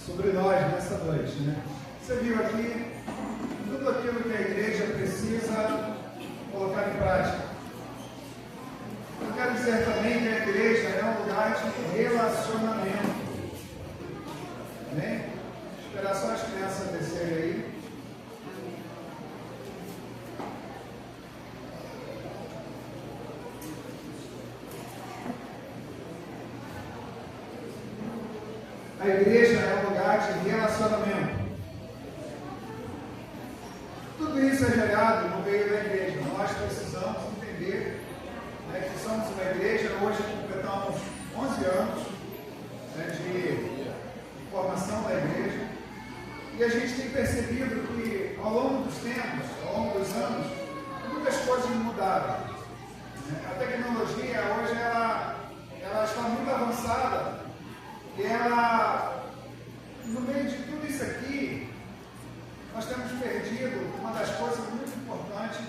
sobre nós nessa noite, né? Você viu aqui tudo aquilo que a igreja precisa colocar em prática. Eu quero dizer também que a igreja é um lugar de relacionamento. Amém? Esperar só as crianças descerem aí. A igreja é um lugar de relacionamento. Tudo isso é gerado no meio da igreja. Nós precisamos entender, né, que somos uma igreja. Hoje completamos 11 anos, né, de formação da igreja. E a gente tem percebido que ao longo dos tempos, ao longo dos anos, muitas coisas mudaram. A tecnologia hoje ela está muito avançada. E ela, no meio de tudo isso aqui, nós temos perdido uma das coisas muito importantes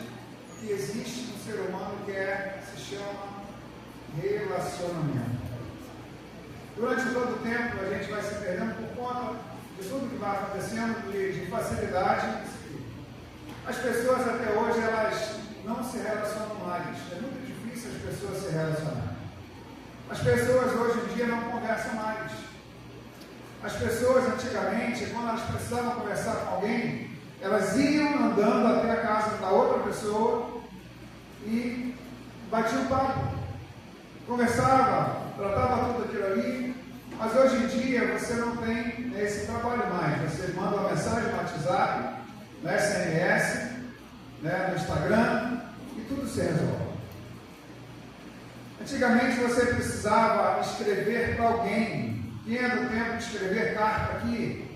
que existe no ser humano, se chama relacionamento. Durante todo o tempo, a gente vai se perdendo por conta de tudo que vai acontecendo, de facilidade. As pessoas até hoje, elas não se relacionam mais. É muito difícil as pessoas se relacionarem. As pessoas hoje em dia não conversam mais. As pessoas antigamente, quando elas precisavam conversar com alguém, elas iam andando até a casa da outra pessoa e batiam papo. Conversava, tratava tudo aquilo ali, mas hoje em dia você não tem esse trabalho mais. Você manda uma mensagem no WhatsApp, no SMS, né, no Instagram e tudo se resolve. Antigamente você precisava escrever para alguém. Quem é do tempo de escrever carta aqui?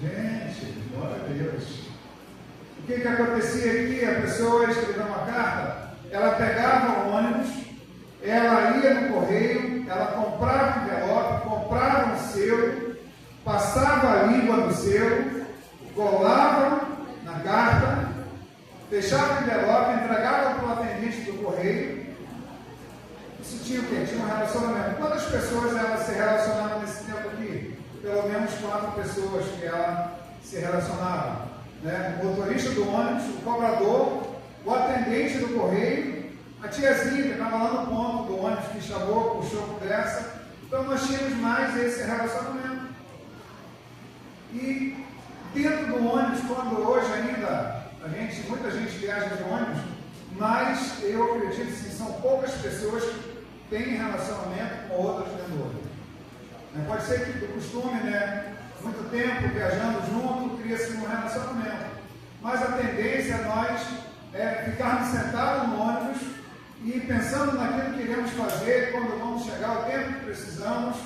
Gente, glória a Deus. O que acontecia aqui? A pessoa escrevia uma carta, ela pegava o ônibus, ela ia no correio, ela comprava um envelope, comprava um selo, passava a língua no selo, colava na carta, fechava o envelope, entregava para o atendente do correio. Isso tinha o quê? Tinha um relacionamento. Quantas pessoas elas se relacionavam nesse tempo aqui? Pelo menos 4 pessoas que ela se relacionava, né? O motorista do ônibus, o cobrador, o atendente do correio, a tiazinha que estava lá no ponto do ônibus que chamou, puxou por essa. Então nós tínhamos mais esse relacionamento. E dentro do ônibus, quando hoje ainda muita gente viaja de ônibus, mas eu acredito que são poucas pessoas que têm relacionamento com outras dentro do ônibus. Pode ser que do costume, né, muito tempo viajando junto, cria-se um relacionamento. Mas a tendência é nós ficarmos sentados no ônibus e pensando naquilo que iremos fazer quando vamos chegar ao tempo que precisamos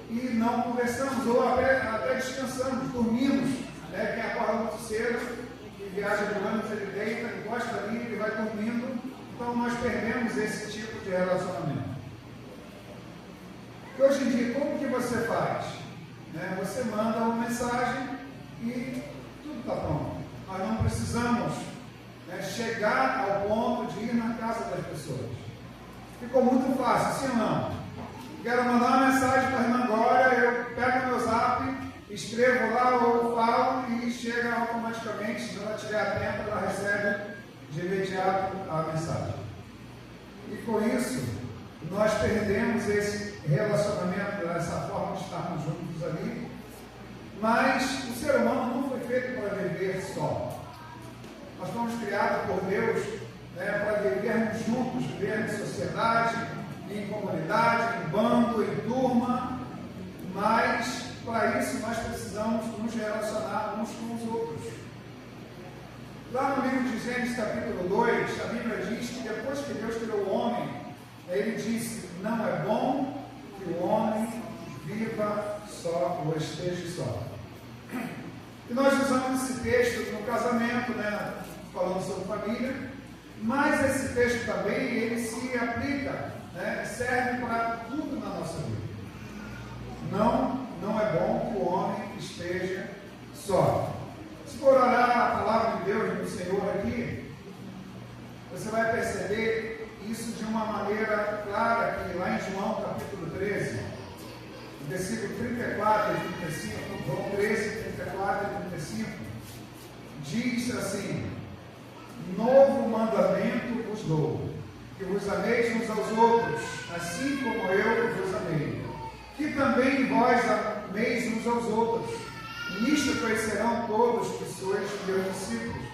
e não conversamos, ou até descansamos, dormimos, né? Quem acorda muito cedo e viaja de ônibus, ele deita, encosta ali, ele vai dormindo. Então nós perdemos esse tipo de relacionamento. E hoje em dia, como que você faz? Você manda uma mensagem e tudo está pronto. Nós não precisamos chegar ao ponto de ir na casa das pessoas. Ficou muito fácil, sim ou não? Quero mandar uma mensagem para a irmã Glória, eu pego meu zap, escrevo lá ou falo e chega automaticamente. Se ela tiver a tempo, ela recebe de imediato a mensagem. E com isso, nós perdemos esse relacionamento, essa forma de estarmos juntos ali. Mas o ser humano não foi feito para viver só. Nós fomos criados por Deus para vivermos juntos, viver em sociedade, em comunidade, em bando, em turma. Mas para isso nós precisamos nos relacionar uns com os outros. Lá no livro de Gênesis capítulo 2, a Bíblia diz que depois que Deus criou o homem, ele disse: não é bom que o homem viva só ou esteja só. E nós usamos esse texto no casamento, falando sobre família, mas esse texto também ele se aplica, serve para tudo na nossa vida. Não é bom que o homem esteja só. Se for olhar a palavra de Deus do Senhor aqui, você vai perceber isso de uma maneira clara, que lá em João capítulo 13, versículo 34 e 35, João 13, 34 e 35, diz assim: novo mandamento vos dou, que vos ameis uns aos outros, assim como eu vos amei. Que também vós ameis uns aos outros. Nisto conhecerão todos que sois meus discípulos,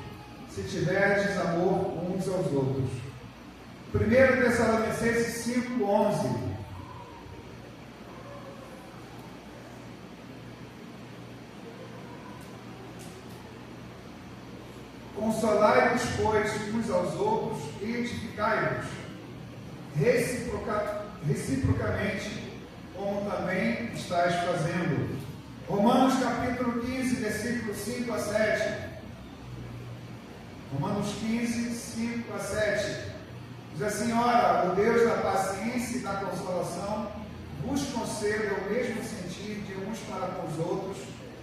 se tiverdes amor uns aos outros. 1 Tessalonicenses 5:11. Consolai-vos, pois, uns aos outros e edificai-vos reciprocamente, como também estáis fazendo. Romanos capítulo 15, versículos 5 a 7. Romanos 15, 5 a 7. Diz assim: ora, o Deus da paciência e da consolação vos conceda o mesmo sentir de uns para com os outros,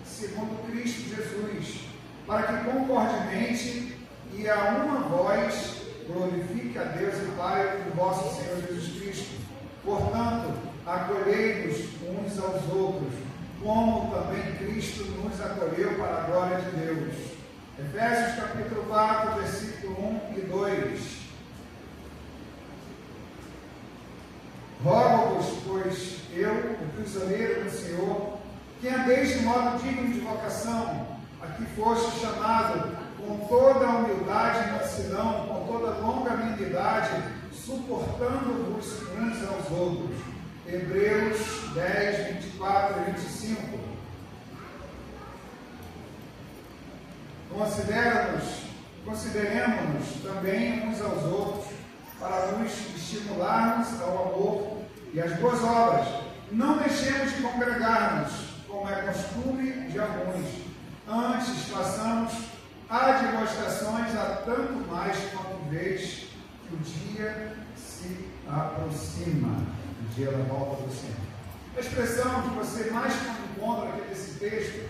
segundo Cristo Jesus, para que concordemente e a uma voz glorifique a Deus e Pai do vosso Senhor Jesus Cristo. Portanto, acolhei-vos uns aos outros, como também Cristo nos acolheu para a glória de Deus. Efésios capítulo 4, versículo 1 e 2. Rogo-vos, pois eu, o prisioneiro do Senhor, que andeis de modo digno de vocação, a que foste chamado, com toda a humildade e mansidão, com toda a longanimidade, suportando-vos uns aos outros. Hebreus 10, 24 e 25. Consideremos-nos também uns aos outros, para nos estimularmos ao amor e às boas obras. Não deixemos de congregar-nos, como é costume de alguns. Antes façamos admoestações, a tanto mais quanto vês que o dia se aproxima, o dia da volta do Senhor. A expressão que você mais encontra aqui nesse texto: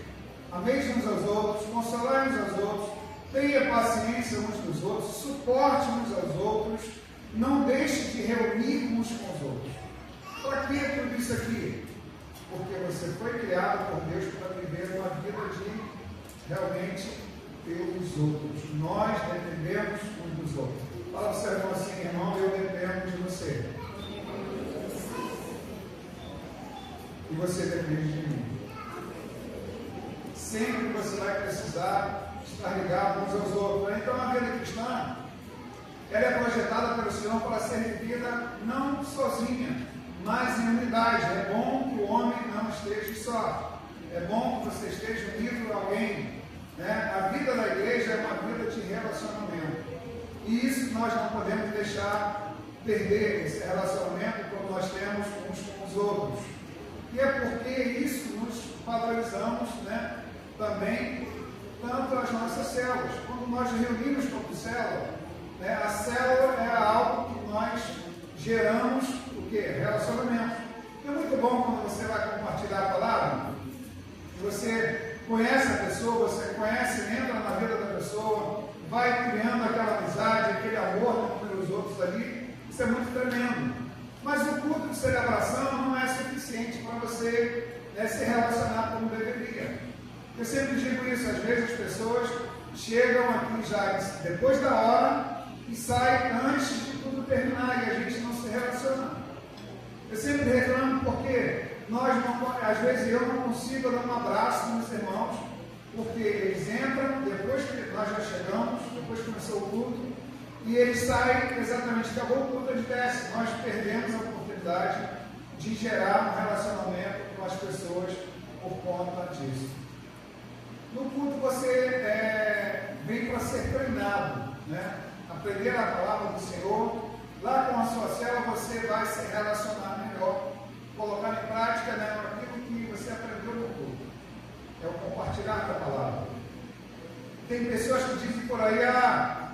ameis uns aos outros, consolai uns aos outros, tenha paciência uns dos outros, suporte uns aos outros, não deixe de reunir uns com os outros. Para que tudo isso aqui? Porque você foi criado por Deus para viver uma vida de realmente pelos outros. Nós dependemos uns dos outros. Fala para o seu irmão assim: irmão, eu dependo de você. E você depende de mim. Sempre você vai precisar estar ligado uns aos outros. Então a vida cristã, ela é projetada pelo Senhor para ser vivida não sozinha, mas em unidade. É bom que o homem não esteja só. É bom que você esteja unido a alguém. A vida da igreja é uma vida de relacionamento. E isso nós não podemos deixar perder, esse relacionamento como nós temos uns com os outros. E é porque isso nos valorizamos, também, tanto as nossas células. Quando nós reunimos como célula, a célula é algo que nós geramos o quê? Relacionamento. É muito bom quando você vai compartilhar a palavra, você conhece a pessoa, você conhece, entra na vida da pessoa, vai criando aquela amizade, aquele amor pelos outros ali. Isso é muito tremendo. Mas o culto de celebração não é suficiente para você se relacionar como deveria. Eu sempre digo isso: às vezes as pessoas chegam aqui já depois da hora e saem antes de tudo terminar e a gente não se relaciona. Eu sempre reclamo porque às vezes eu não consigo dar um abraço nos irmãos, porque eles entram, depois que nós já chegamos, depois que começou o culto, e eles saem exatamente, acabou o culto, eles descem. Nós perdemos a oportunidade de gerar um relacionamento com as pessoas por conta disso. No culto você vem para ser treinado, aprender a palavra do Senhor. Lá com a sua célula você vai se relacionar melhor, colocar em prática aquilo que você aprendeu no culto. É o compartilhar da palavra. Tem pessoas que dizem por aí: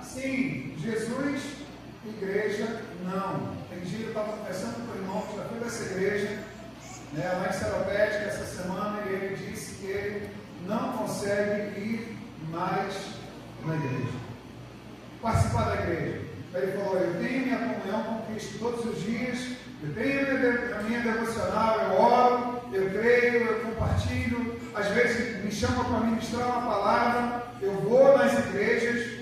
sim, Jesus, igreja, não. Tem dia eu estava conversando com o irmão que já foi dessa igreja, lá em Seropédica essa semana, e ele disse que ele não consegue ir mais na igreja, participar da igreja. Aí ele falou: eu tenho minha comunhão com Cristo todos os dias, eu tenho a minha devocional, eu oro, eu creio compartilho, às vezes me chamam para ministrar uma palavra, eu vou nas igrejas,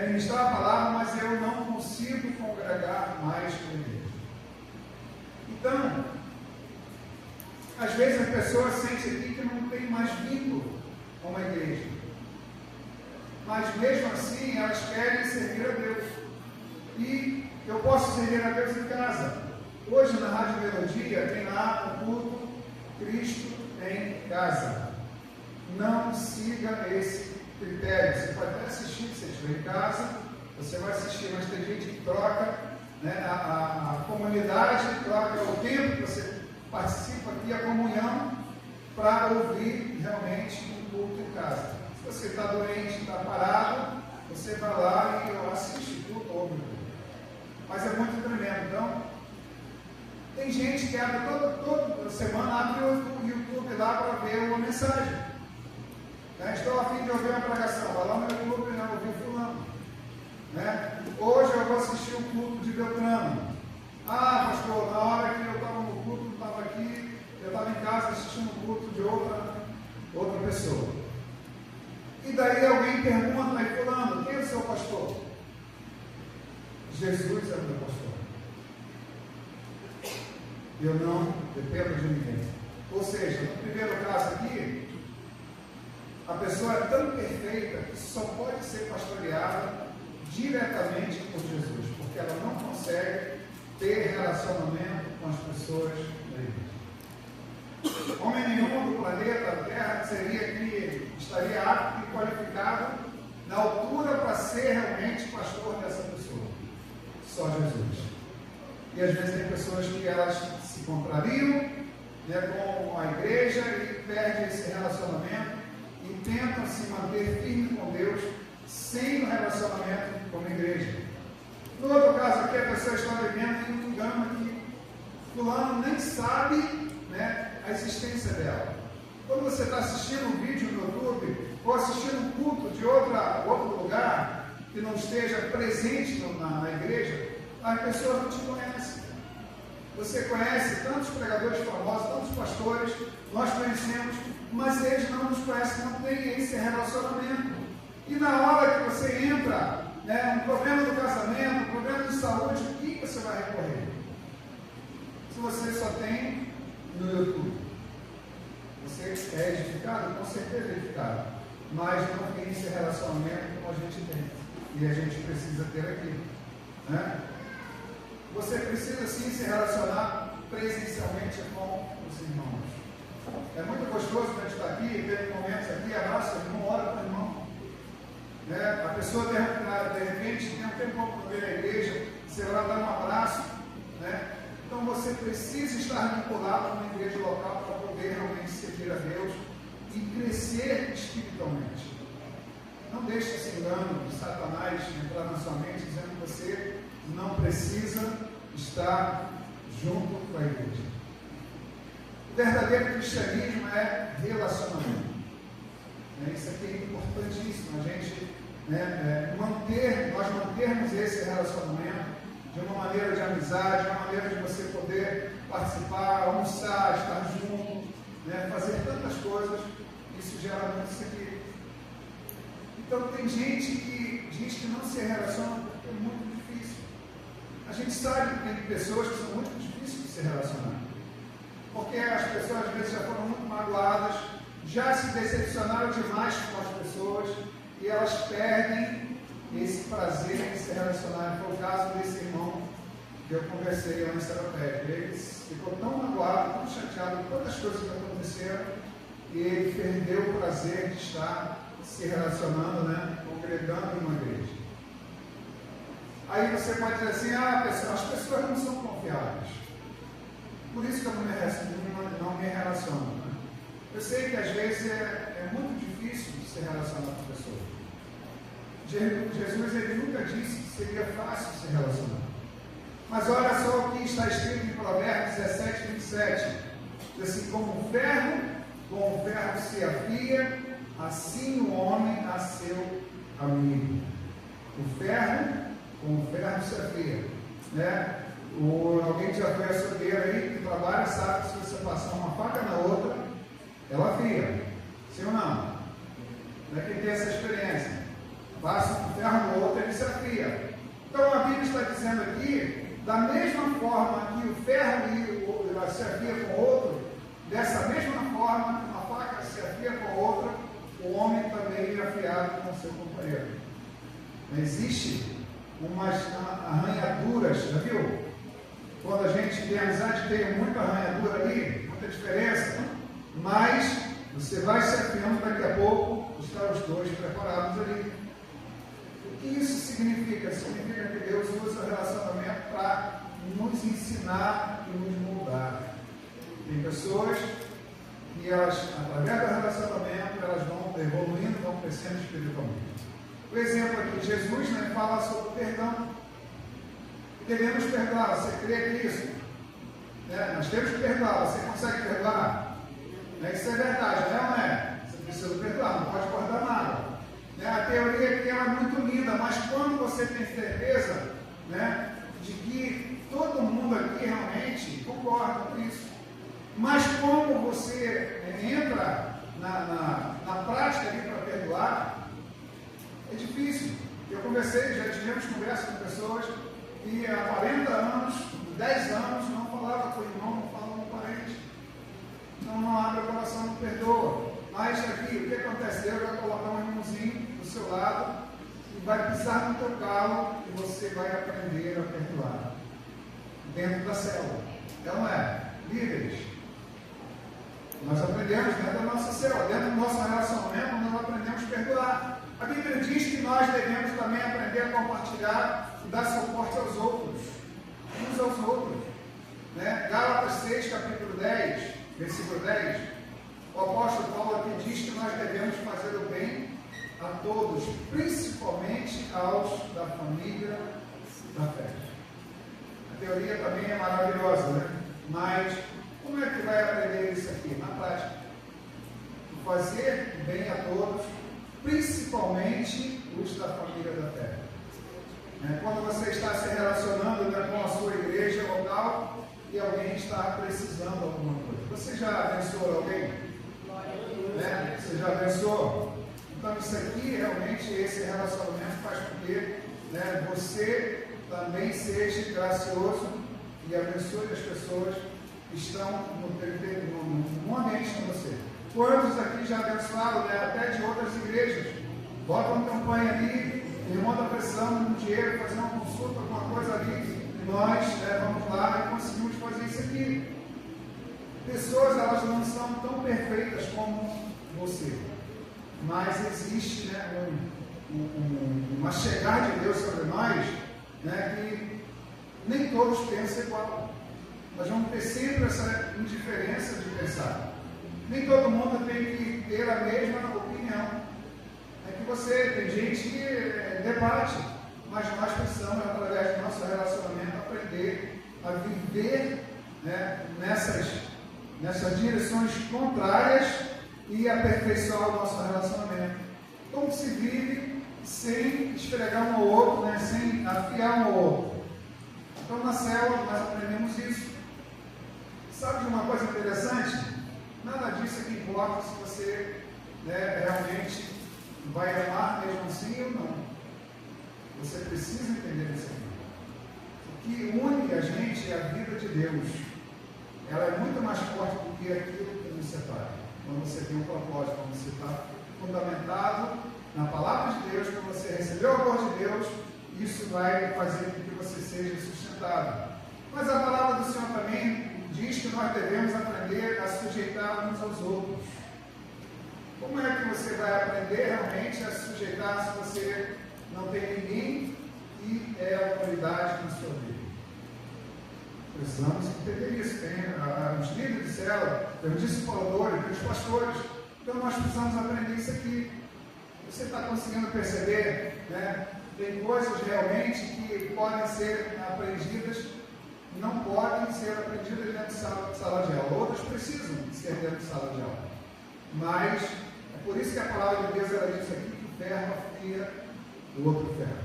ministrar a palavra, mas eu não consigo congregar mais com a igreja. Então, às vezes as pessoas sentem aqui que não tem mais vínculo com a igreja. Mas mesmo assim, elas querem servir a Deus. E eu posso servir a Deus em casa. Hoje na Rádio Melodia tem lá o culto Cristo em Casa. Não siga esse critério. Você pode até assistir, se você estiver em casa, você vai assistir, mas tem gente que troca, né, a comunidade troca o tempo que você participa aqui, a comunhão, para ouvir realmente um culto em casa. Se você está doente, está parado, você vai lá e assiste o culto, ouve o culto. Mas é muito tremendo. Então, tem gente que abre toda semana, abre o YouTube lá para ver uma mensagem. Estou a fim de ouvir uma pregação, vai lá no YouTube e não ouvir fulano. Hoje eu vou assistir um culto de Beltrano. Ah, pastor, na hora que eu estava no culto, não estava aqui, eu estava em casa assistindo um culto de outra pessoa. E daí alguém pergunta, aí fulano, quem é o seu pastor? Jesus é o meu pastor. Eu não dependo de ninguém. Ou seja, no primeiro caso aqui, a pessoa é tão perfeita que só pode ser pastoreada diretamente por Jesus, porque ela não consegue ter relacionamento com as pessoas da igreja. Homem nenhum do planeta Terra estaria apto e qualificado na altura para ser realmente pastor dessa pessoa. Só Jesus. E às vezes tem pessoas que elas se contrariam, com a igreja e perdem esse relacionamento e tentam se manter firme com Deus sem o relacionamento com a igreja. No outro caso aqui, a pessoa está vivendo em um engano que fulano nem sabe, a existência dela. Quando você está assistindo um vídeo no YouTube ou assistindo um culto de outro lugar que não esteja presente na igreja, as pessoas não te conhecem. Você conhece tantos pregadores famosos, tantos pastores, nós conhecemos, mas eles não nos conhecem, não têm esse relacionamento. E na hora que você entra, um problema do casamento, um problema de saúde, o que você vai recorrer? Se você só tem no YouTube. Você é edificado? Com certeza é edificado. Mas não tem esse relacionamento como a gente tem. E a gente precisa ter aqui. Você precisa sim se relacionar presencialmente com os irmãos. É muito gostoso a gente estar aqui, ter momentos aqui, abraça o irmão, ora para o irmão. A pessoa de repente tem um tempo para ver na igreja, você vai lá dar um abraço. Então você precisa estar vinculado numa igreja local para poder realmente servir a Deus e crescer espiritualmente. Não deixe esse engano de Satanás entrar na sua mente dizendo que você não precisa estar junto com a igreja. O verdadeiro cristianismo é relacionamento. Isso aqui é importantíssimo, a gente nós mantermos esse relacionamento de uma maneira de amizade, de uma maneira de você poder participar, almoçar, estar junto, fazer tantas coisas. Isso gera muito isso aqui. Então tem gente que diz que não se relaciona porque é muito difícil. A gente sabe que tem pessoas que são muito difíceis de se relacionar. Porque as pessoas às vezes já foram muito magoadas, já se decepcionaram demais com as pessoas e elas perdem esse prazer de se relacionar. Foi o caso desse irmão que eu conversei lá em Seropédica. Ele ficou tão magoado, tão chateado com todas as coisas que aconteceram e ele perdeu o prazer de estar se relacionando, congregando em uma igreja. Aí você pode dizer assim, as pessoas não são confiáveis. Por isso que eu não me relaciono. Eu sei que às vezes é muito difícil se relacionar com pessoas. Jesus ele nunca disse que seria fácil se relacionar. Mas olha só o que está escrito em Provérbios 17, 27. Diz assim, como o ferro se afia, assim o homem a seu amigo. O ferro se afia. Alguém que já foi açougueiro aí, que trabalha, sabe que se você passar uma faca na outra, ela Existe umas arranhaduras, já viu? Quando a gente tem amizade, tem muita arranhadura ali, muita diferença, mas você vai se afiando, daqui a pouco estão os dois preparados ali. O que isso significa? Significa que Deus usa o relacionamento para nos ensinar e nos moldar. Tem pessoas que elas, através do relacionamento, elas vão evoluindo, vão crescendo espiritualmente. O exemplo aqui, Jesus, né, fala sobre perdão. Devemos perdoar. Você crê nisso? Nós temos que perdoar. Você consegue perdoar? Isso é verdade, não é? Você precisa perdoar, não pode guardar nada. A teoria aqui ela é muito linda, mas quando você tem certeza, de que todo mundo aqui realmente concorda com isso, mas como você entra na prática ali para perdoar, é difícil. Eu conversei, já tivemos conversa com pessoas que há 40 anos, 10 anos, não falava com o irmão, não falava com o parente. Então não abre o coração, não perdoa. Mas aqui, o que acontece? Deus vai colocar um irmãozinho do seu lado e vai pisar no teu calo e você vai aprender a perdoar. Dentro da célula. Então líderes. Nós aprendemos dentro da nossa célula, dentro do nosso relacionamento, nós aprendemos a perdoar. A Bíblia diz que nós devemos também aprender a compartilhar e dar suporte aos outros, uns aos outros. Gálatas 6, capítulo 10, versículo 10, o apóstolo Paulo aqui diz que nós devemos fazer o bem a todos, principalmente aos da família da fé. A teoria também é maravilhosa, mas como é que vai aprender isso aqui? Na prática. Fazer bem a todos, principalmente os da família da fé. Quando você está se relacionando com a sua igreja local e alguém está precisando de alguma coisa. Você já abençoou alguém? Você já abençoou? Então isso aqui, realmente, esse relacionamento faz com que você também seja gracioso e abençoe as pessoas que estão no ambiente com você. Quantos aqui já abençoaram, até de outras igrejas? Bota uma campanha ali, o irmão está precisando de dinheiro, fazer uma consulta, alguma coisa ali, e nós vamos lá e conseguimos fazer isso aqui. Pessoas, elas não são tão perfeitas como você, mas existe uma chegada de Deus sobre nós, que nem todos pensam igual. Nós vamos ter sempre essa indiferença de pensar. Nem todo mundo tem que ter a mesma opinião. Tem gente que debate, mas nós precisamos, através do nosso relacionamento, aprender a viver nessas direções contrárias e aperfeiçoar o nosso relacionamento. Como se vive sem esfregar um ao outro, sem afiar um ao outro. Então, na célula, nós aprendemos isso. Sabe de uma coisa interessante? Nada disso aqui importa se você realmente vai amar mesmo assim ou não. Você precisa entender isso aqui. O que une a gente é a vida de Deus. Ela é muito mais forte do que aquilo que nos separa. Quando você tem um propósito, quando você está fundamentado na palavra de Deus, quando você recebeu o amor de Deus, isso vai fazer com que você seja sustentado. Mas a palavra do Senhor também diz que nós devemos aprender a sujeitar uns aos outros. Como é que você vai aprender realmente a se sujeitar se você não tem ninguém que é autoridade na sua vida? Precisamos entender isso. Tem os líderes de célula, tem os discipuladores, tem os pastores. Então nós precisamos aprender isso aqui. Você está conseguindo perceber? Tem coisas realmente que podem ser aprendidas, não podem ser aprendidas dentro de sala de aula. Outras precisam ser dentro de sala de aula. Mas é por isso que a palavra de Deus ela diz aqui que o ferro afia o outro ferro.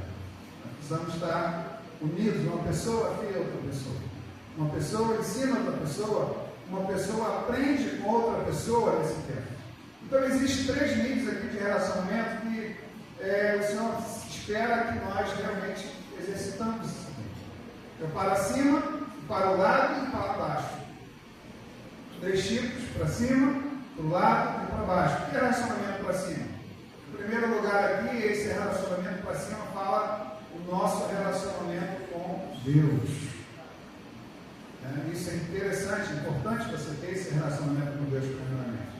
Nós precisamos estar unidos. Uma pessoa afia outra pessoa. Uma pessoa ensina outra pessoa. Uma pessoa aprende com outra pessoa nesse tempo. Então existem 3 níveis aqui de relacionamento que o Senhor espera que nós realmente exercitamos isso aqui. Então, para cima, para o lado e para baixo. 3 tipos, para cima, para o lado e para baixo. O que é relacionamento para cima? Em primeiro lugar aqui, esse relacionamento para cima fala o nosso relacionamento com Deus. Isso é interessante, importante você ter esse relacionamento com Deus primeiramente.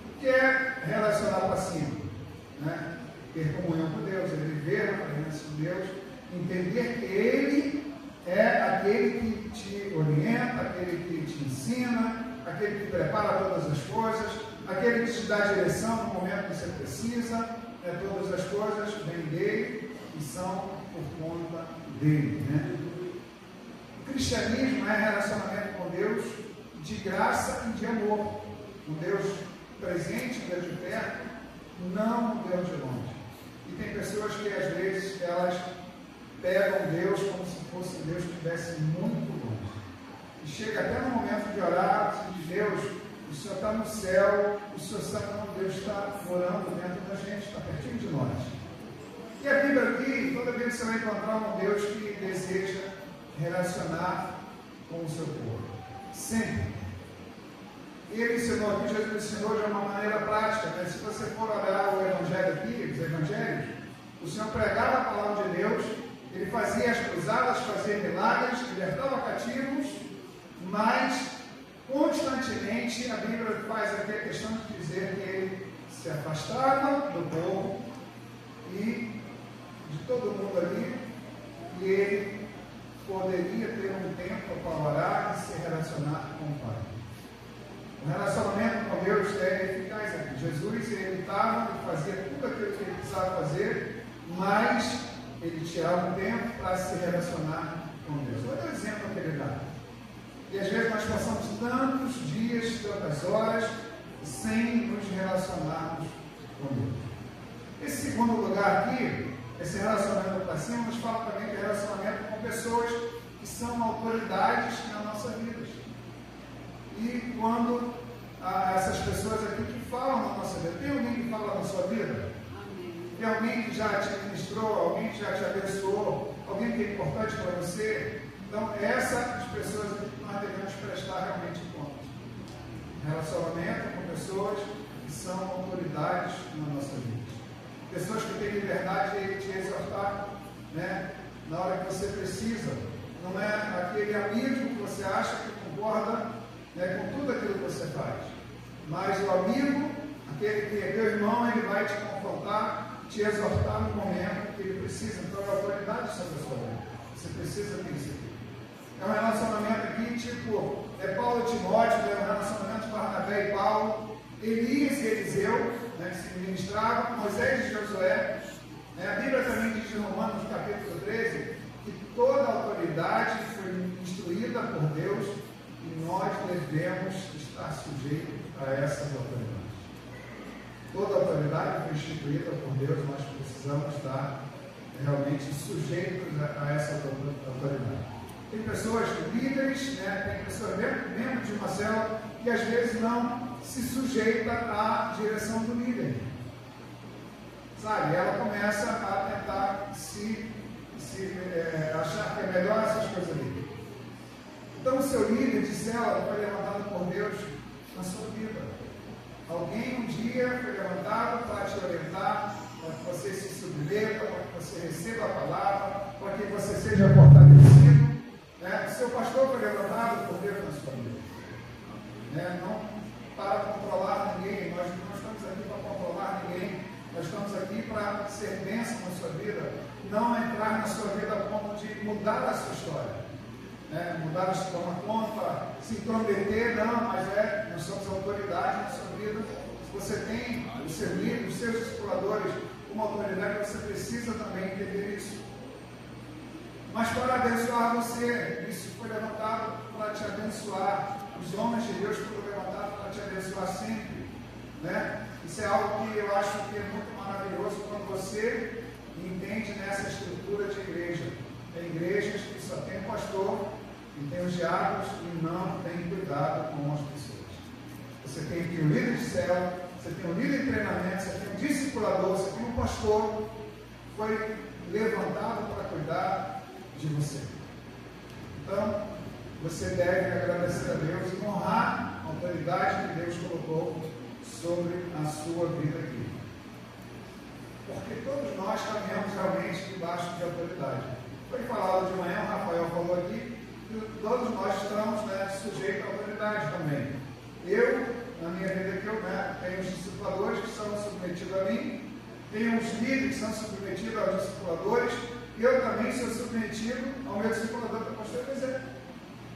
O que é relacionar para cima? Ter comunhão com Deus, é viver na presença de Deus, entender que Ele é aquele que te orienta, aquele que te ensina, aquele que prepara todas as coisas, aquele que te dá direção no momento que você precisa. Todas as coisas vêm dele e são por conta dele. O cristianismo é relacionamento com Deus de graça e de amor. Um Deus presente, um Deus de perto, não um Deus de longe. E tem pessoas que às vezes elas pegam Deus como se fosse Deus que estivesse muito longe. E chega até no momento de orar, você diz: Deus, o Senhor está no céu, o Senhor sabe que Deus está morando dentro da gente, está pertinho de nós. E a Bíblia aqui, toda vez que você vai encontrar um Deus que deseja relacionar com o seu povo. Sempre. E ele ensinou aqui, Jesus ensinou de uma maneira prática. Se você for olhar o Evangelho aqui, os Evangelhos, o Senhor pregava a palavra de Deus, ele fazia as cruzadas, fazia milagres, libertava cativos, mas constantemente a Bíblia faz aqui a questão de dizer que ele se afastava do povo e de todo mundo ali, e ele poderia ter um tempo para orar e se relacionar com o Pai. O relacionamento com Deus é eficaz aqui. Jesus, ele estava e fazia tudo aquilo que ele precisava fazer, mas ele tirava um tempo para se relacionar com Deus. Olha o exemplo que ele dá. E às vezes nós passamos tantos dias, tantas horas, sem nos relacionarmos com Deus. Esse segundo lugar aqui, esse relacionamento para cima, nos fala também de relacionamento com pessoas que são autoridades na nossa vida. E quando essas pessoas aqui que falam na nossa vida, tem alguém que fala na sua vida? Amém. Tem alguém que já te ministrou, alguém que já te abençoou, alguém que é importante para você? Então, essas pessoas aqui que nós devemos prestar realmente conta. Relacionamento com pessoas que são autoridades na nossa vida. Pessoas que têm liberdade de te exortar, na hora que você precisa. Não é aquele amigo que você acha que concorda com tudo aquilo que você faz. Mas o amigo, aquele que é teu irmão, ele vai te confrontar, te exortar no momento que ele precisa. Então, é autoridade sobre a sua vida. Você precisa ter isso aqui. É um relacionamento aqui, tipo, Paulo e Timóteo, é um relacionamento de Barnabé e Paulo, Elias e Eliseu, que se ministravam, Moisés e Josué. A Bíblia também diz em Romanos, capítulo 13, que toda a autoridade foi instruída por Deus e nós devemos estar sujeitos a essas autoridades. Toda a autoridade foi instituída por Deus, nós precisamos estar realmente sujeitos a essa autoridade. Tem pessoas líderes, tem pessoas membros de uma célula que às vezes não se sujeita à direção do líder. Sabe? Ela começa a tentar achar que é melhor essas coisas ali. Então o seu líder de célula foi levantado por Deus na sua vida. Alguém um dia foi levantado para te orientar, para que você se submeta, para que você receba a palavra, para que você seja fortalecido. O seu pastor foi levantado por Deus na sua vida. Não para controlar ninguém. Nós não estamos aqui para controlar ninguém. Nós estamos aqui para ser bênção na sua vida. Não entrar na sua vida a ponto de mudar a sua história. Mudar a sua conta, se intrometer, não, mas nós somos autoridade na sua vida. Se você tem o seu líder, os seus discipuladores, uma autoridade, você precisa também entender isso. Mas para abençoar você, isso foi levantado para te abençoar. Os homens de Deus foram levantados para te abençoar sempre. Isso é algo que eu acho que é muito maravilhoso quando você entende nessa estrutura de igreja. Tem igrejas que só tem pastor e tem os diáconos e não tem cuidado com as pessoas. Você tem aqui um líder de célula, você tem um líder de treinamento, você tem um discipulador, você tem um pastor que foi levantado para cuidar de você. Então, você deve agradecer a Deus e honrar a autoridade que Deus colocou sobre a sua vida aqui. porque todos nós caminhamos realmente debaixo de autoridade. Foi falado de manhã, o Rafael falou aqui, que todos nós estamos, né, sujeitos à autoridade também. Eu, na minha vida aqui, tenho os discipuladores que são submetidos a mim, tenho os líderes que são submetidos aos discipuladores, e eu também sou submetido ao meu discipulador, que é o pastor José.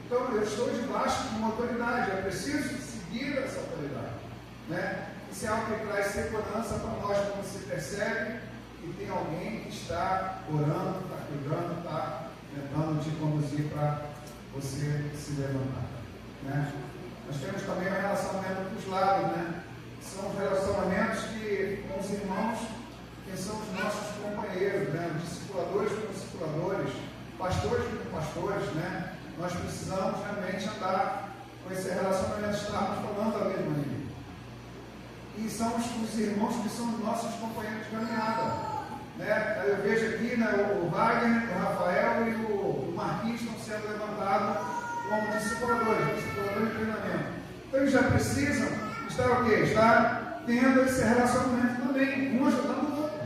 Então, eu estou debaixo de uma autoridade, eu preciso seguir essa autoridade. Né? Isso é algo que traz segurança para nós, quando se percebe que tem alguém que está orando, está cuidando, está tentando te conduzir para você se levantar. Né? Nós temos também um relacionamento com os lados, né? São os relacionamentos com os irmãos, que são os nossos companheiros, né? Discipuladores com discipuladores, pastores com pastores, né? Nós precisamos realmente andar com esse relacionamento, estarmos falando a mesma língua. E são os irmãos que são os nossos companheiros de caminhada. Né? Eu vejo aqui, né, o Wagner, o Rafael e o Marquinhos estão sendo levantados como discipuladores de treinamento. Então eles já precisam estar o quê? Estar tendo esse relacionamento também, um ajudando o outro,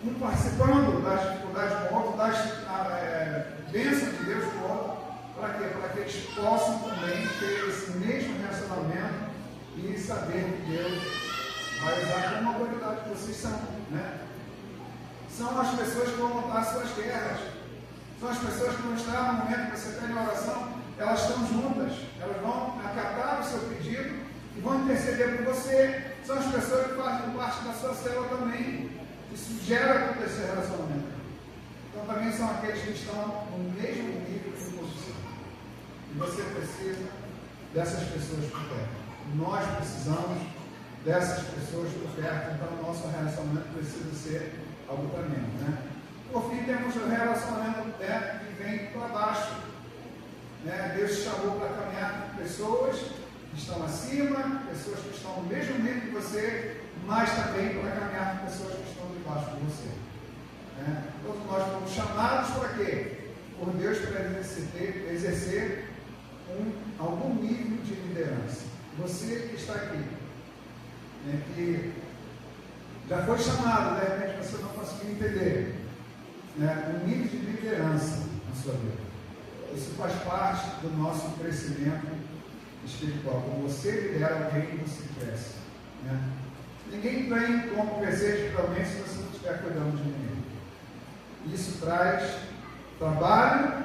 um participando das dificuldades com o outro, das bênçãos de Deus com o outro. Para quê? Para que eles possam também ter esse mesmo relacionamento e saber que Deus vai usar como autoridade que vocês são. Né? São as pessoas que vão lutar suas guerras. São as pessoas que vão estar no momento que você pede oração, elas estão juntas, elas vão acatar o seu pedido e vão interceder por você. São as pessoas que fazem parte da sua célula também. Isso gera todo esse relacionamento. Então também são aqueles que estão no mesmo nível de posição. E você precisa dessas pessoas por perto. Nós precisamos dessas pessoas por perto. Então o nosso relacionamento precisa ser algo tremendo, né? Por fim, temos o relacionamento que vem para baixo. Né? Deus te chamou para caminhar com pessoas que estão acima, pessoas que estão no mesmo nível que você, mas também para caminhar com pessoas que estão debaixo de você. Né? Todos nós fomos chamados para quê? Por Deus para exercer algum nível de liderança. Você que está aqui, né, que já foi chamado, de repente você não conseguiu entender, né, um nível de liderança na sua vida. Isso faz parte do nosso crescimento espiritual. Quando você lidera alguém, você cresce. Né? Ninguém tem como crescer espiritualmente se você não estiver cuidando de ninguém. Isso traz trabalho.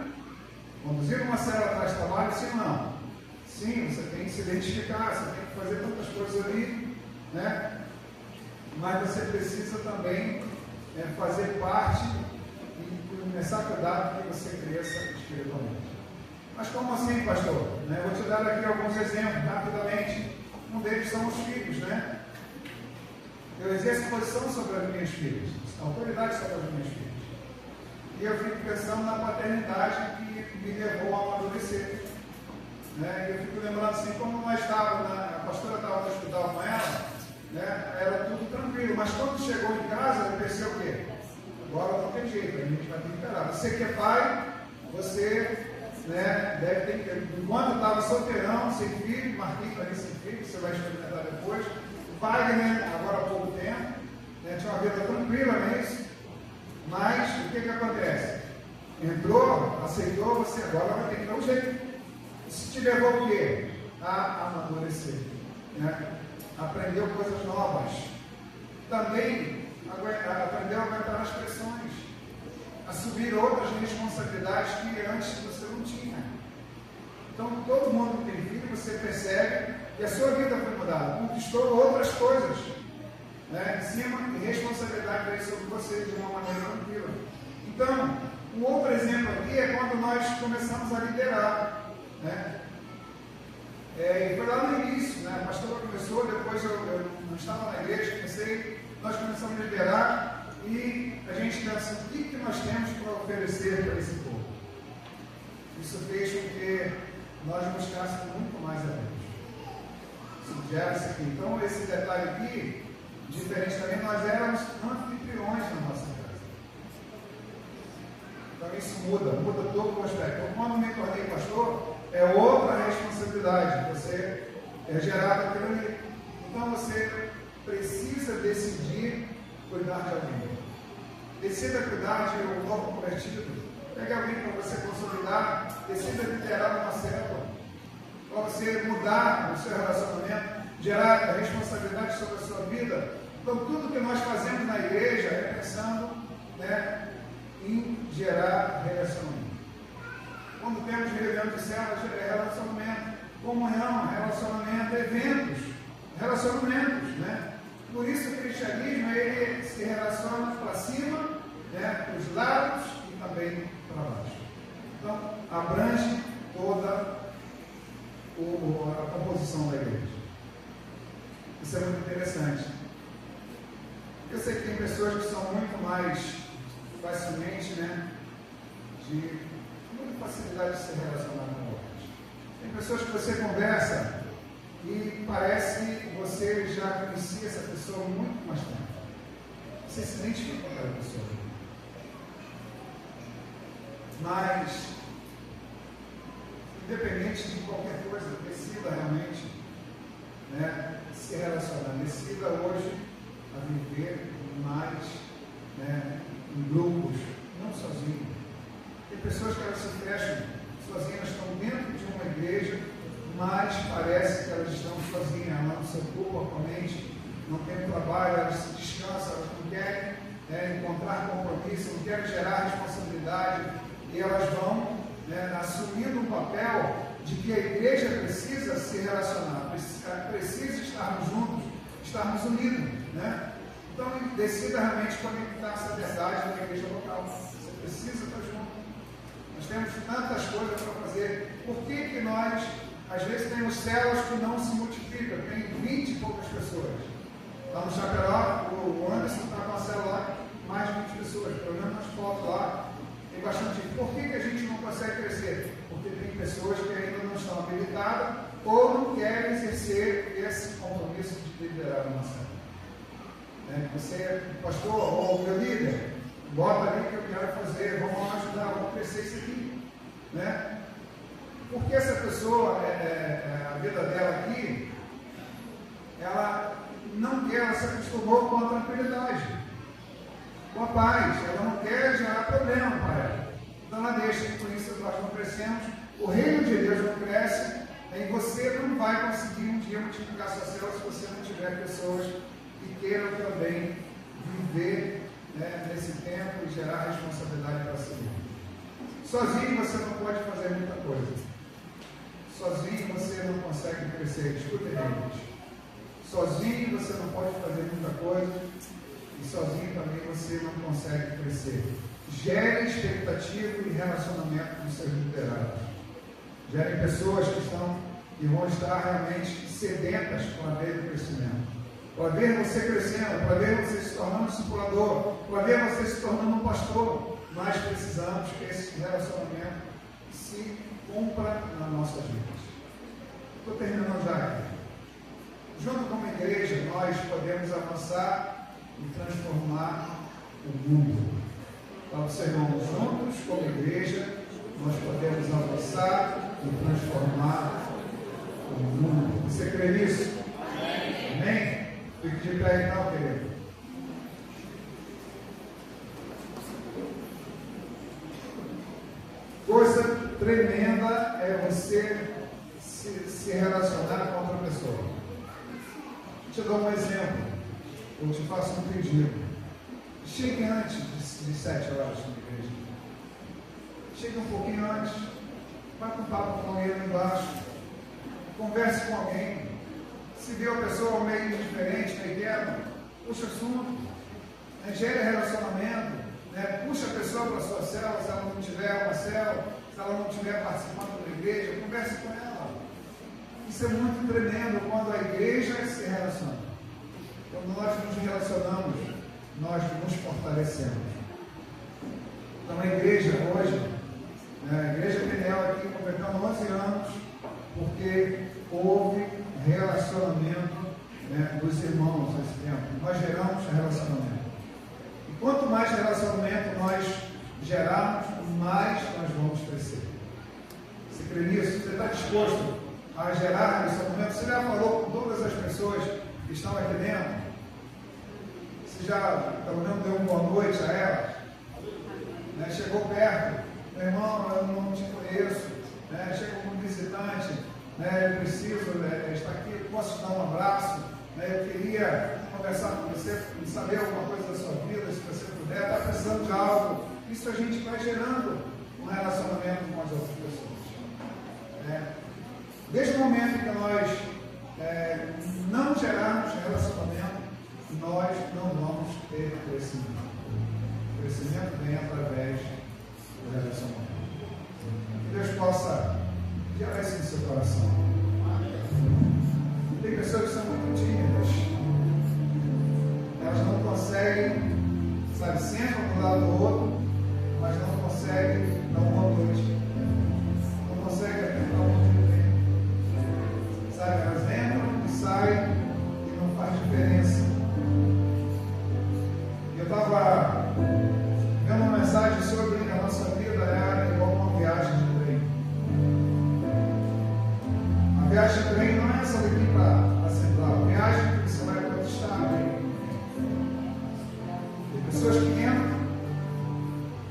Conduzir uma célula traz trabalho, sim ou não? Sim, você tem que se identificar, você tem que fazer tantas coisas ali, né? Mas você precisa também fazer parte e começar a cuidar para que você cresça espiritualmente. Mas como assim, pastor? Né? Vou te dar aqui alguns exemplos, rapidamente. Um deles são os filhos, né? Eu exerço posição sobre as minhas filhas, autoridade sobre as minhas filhas. E eu fico pensando na paternidade que me levou a amadurecer. Né? E eu fico lembrando assim, como nós estávamos, a pastora estava no hospital com ela, né? Era tudo tranquilo, mas quando chegou em casa, eu pensei o quê? Agora não tem jeito, a gente vai ter que esperar. Você que é pai, você, né, deve ter que. Enquanto eu estava solteirão, sem filho, Marquinhos também sem filho, você vai experimentar depois. O Wagner, agora há pouco tempo, né, tinha uma vida tranquila, não é isso? Mas o que acontece? Entrou, aceitou, você agora vai ter que dar um jeito. Isso te levou o quê? A amadurecer. Né? Aprendeu coisas novas. Também aprendeu a aguentar as pressões. Assumir outras responsabilidades que antes você não tinha. Então, todo mundo que tem filho, você percebe que a sua vida foi mudada. Conquistou outras coisas. Né? Em cima, e responsabilidade veio sobre você de uma maneira tranquila. Então, um outro exemplo aqui é quando nós começamos a liderar. Né? E foi lá no início, né? A pastora começou, depois eu não estava na igreja, nós começamos a liderar e a gente pensa, o que nós temos para oferecer para esse povo? Isso fez com que nós buscássemos muito mais a Deus. Isso gera isso aqui. Então, esse detalhe aqui, diferente também, nós éramos anfitriões na nossa casa. Então, isso muda todo o aspecto. Então, quando me tornei pastor, é outra responsabilidade. Você é gerado aquilo ali. Então, você precisa decidir cuidar de alguém. Decida cuidar de um novo convertido. Pegue alguém para você consolidar. Decida liderar uma célula. Para você mudar o seu relacionamento, gerar responsabilidade sobre a sua vida. Então, tudo que nós fazemos na igreja é pensando, em gerar relacionamento. Quando temos reunião de células, é relacionamento, comunhão, relacionamento, eventos, relacionamentos, Por isso o cristianismo, ele se relaciona para cima, para os lados e também para baixo. Então, abrange toda a composição da igreja. Isso é muito interessante. Eu sei que tem pessoas que são muito mais facilmente, de muita facilidade de se relacionar com outras. Tem pessoas que você conversa e parece que você já conhecia essa pessoa há muito mais tempo. Você se identifica com aquela pessoa. Mas, independente de qualquer coisa, decida realmente se relacionar. Decida hoje a viver mais em grupos, não sozinho. Tem pessoas que elas se fecham sozinhas, estão dentro de uma igreja, mas parece que elas estão sozinhas, elas não se ocupam com a mente, não tem trabalho, elas se descansam, elas não querem encontrar compromisso, não querem gerar responsabilidade, e elas vão assumindo um papel de que a igreja precisa se relacionar, precisa estarmos juntos, estarmos unidos. Então, decida realmente conectar essa verdade na igreja local. Você precisa estar junto. Nós temos tantas coisas para fazer. Por que nós, às vezes, temos células que não se multiplicam? Tem 20 e poucas pessoas. Lá no Chaperó, o Anderson está com a célula lá, mais de 20 pessoas. Pelo menos nas fotos lá, tem bastante. Por que a gente não consegue crescer? Porque tem pessoas que ainda não estão habilitadas ou não querem exercer esse compromisso de liderar uma célula. Você, pastor, ou meu líder, bota ali que eu quero fazer, vamos ajudar, vamos crescer isso aqui. Porque essa pessoa, a vida dela aqui, ela não quer, ela se acostumou com a tranquilidade, com a paz, ela não quer gerar problema para ela. Então ela deixa, por isso nós não crescemos, o reino de Deus não cresce, e você não vai conseguir um dia multiplicar sua célula se você não tiver pessoas que queiram também viver nesse tempo e gerar responsabilidade para si mesmo. Sozinho você não pode fazer muita coisa. Sozinho você não consegue crescer. Escuta, gente. Sozinho você não pode fazer muita coisa e sozinho também você não consegue crescer. Gere expectativa e relacionamento dos seus liderados. Gere pessoas que vão estar realmente sedentas para ver o crescimento. Para ver você crescendo, para ver você se tornando um discipulador, para ver você se tornando um pastor. Nós precisamos que esse relacionamento se cumpra nas nossas vidas. Estou terminando já aqui. Junto com a igreja, nós podemos avançar e transformar o mundo. Para os irmãos, juntos como igreja, nós podemos avançar e transformar o mundo. Você crê nisso? Amém? Fique de pé então, querido. Coisa tremenda é você se relacionar com outra pessoa. Vou te dar um exemplo. Eu te faço um pedido. Chegue antes de 7 horas na igreja. Chegue um pouquinho antes. Vai com um papo com alguém lá embaixo. Converse com alguém. Se vê uma pessoa meio diferente, meio quebra, puxa assunto. Gere relacionamento. Puxa a pessoa para a sua célula, se ela não tiver uma célula, se ela não estiver participando da igreja, converse com ela. Isso é muito tremendo quando a igreja se relaciona. Quando nós nos relacionamos, nós nos fortalecemos. Então a igreja hoje, a igreja Penel aqui completando 11 anos, porque houve relacionamento dos irmãos nesse tempo. Nós geramos relacionamento. E quanto mais relacionamento nós gerarmos, mais nós vamos crescer. Você crê nisso? Você está disposto a gerar relacionamento? Você já falou com todas as pessoas que estão aqui dentro? Você já pelo menos deu uma boa noite a ela? Né? Chegou perto, meu irmão, eu não te conheço, né? Chega como visitante, né? Eu preciso estar aqui, posso te dar um abraço, né? Eu queria conversar com você, saber alguma coisa da sua vida, se você puder, está precisando de algo. Isso a gente vai gerando um relacionamento com as outras pessoas. Desde o momento que nós não gerarmos relacionamento, nós não vamos ter crescimento. O crescimento vem através do relacionamento. Que Deus possa gerar isso no seu coração. Tem pessoas que são muito tímidas. Elas não conseguem, sabe, sentam um do lado do outro, mas não conseguem dar uma boa noite. Não conseguem apertar um de tempo. Sabe, elas entram e saem e não faz diferença. Eu estava vendo uma mensagem sobre a nossa vida é igual uma viagem de trem. A viagem de trem não é só daqui para a central. A viagem que você vai para outro estado. Tem pessoas que entram,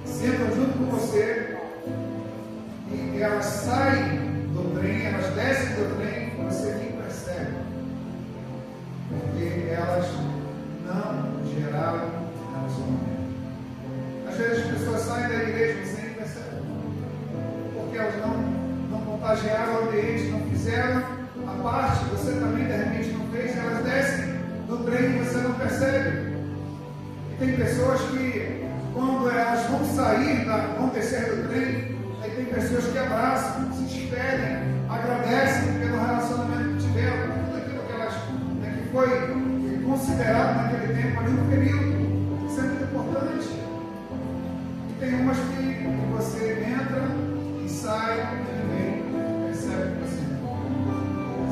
sentam junto com você e elas saem do trem, elas descem do trem e você nem percebe. Porque elas não geraram relacionamento. Às vezes as pessoas saem da igreja e você nem percebe. Porque elas não contagiaram o ambiente, não fizeram a parte, você também de repente não fez, elas descem do trem e você não percebe. E tem pessoas que, quando elas vão sair, vão descer do trem, aí tem pessoas que abraçam, se despedem, agradecem pelo relacionamento que tiveram, por tudo aquilo que elas, que foi considerado naquele tempo ali um período. Isso é muito importante. E tem umas que você entra e sai e ninguém percebe que você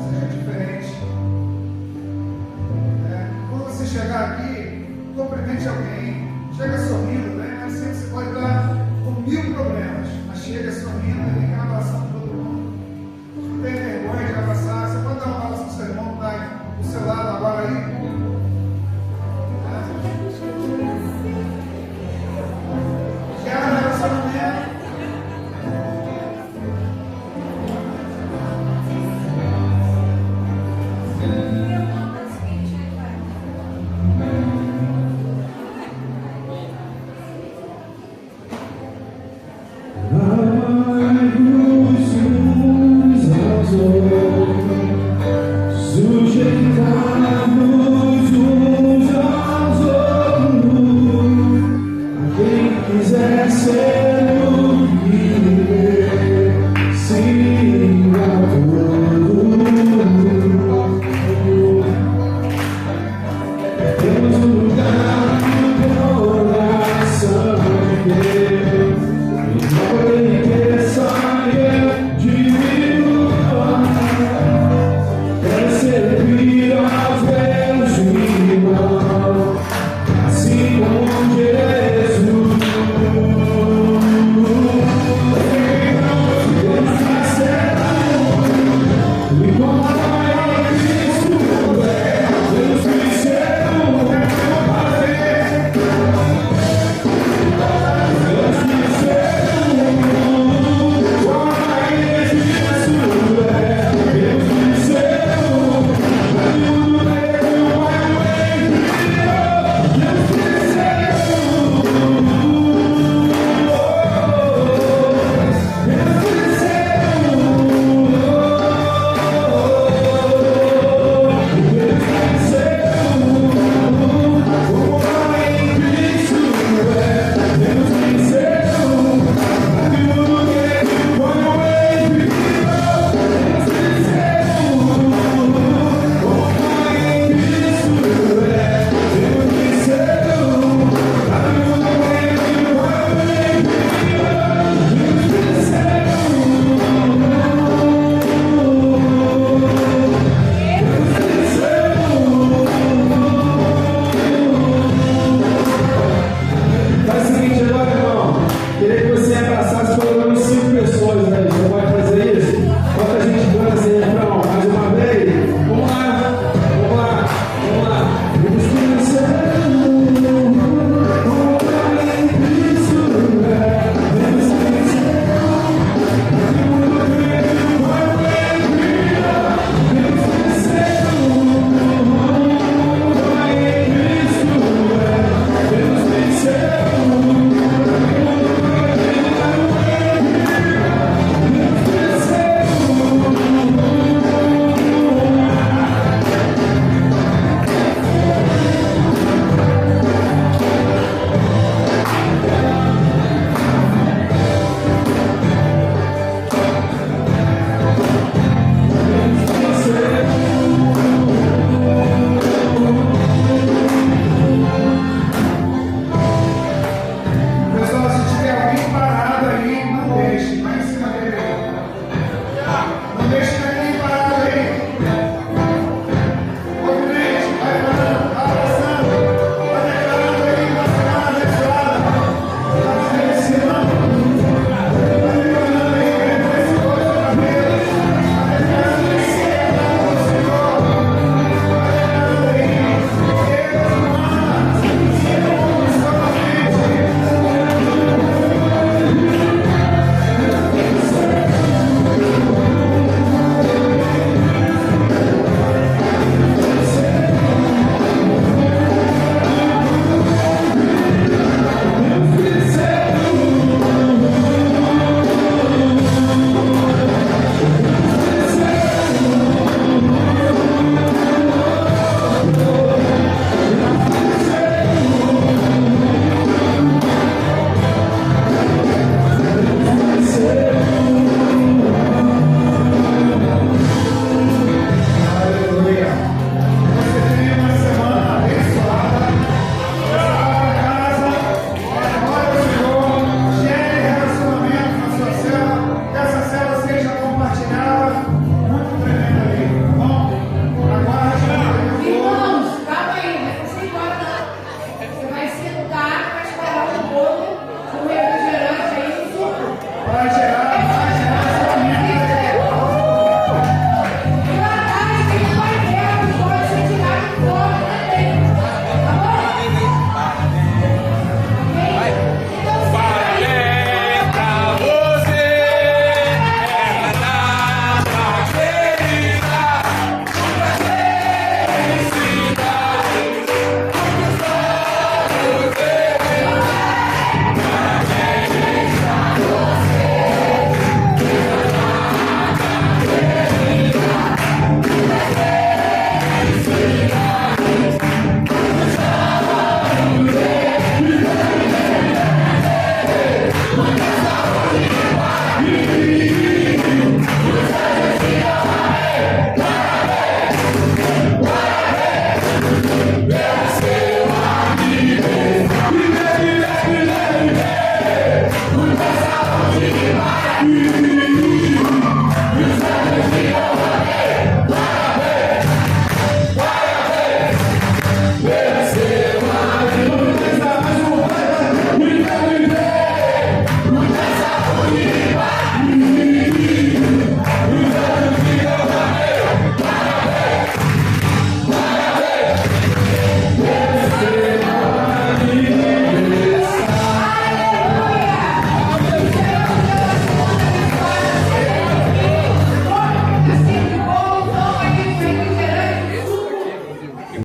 seja diferente. Quando você chegar aqui, cumprimente alguém, chega sorrindo, né? Mas sempre você pode estar com 1000 problemas, mas chega sorrindo e vem abraçando todo mundo. Não tem vergonha de abraçar, você pode dar um abraço para o seu irmão que está do seu lado agora aí. Gera relacionamento. Sujeitar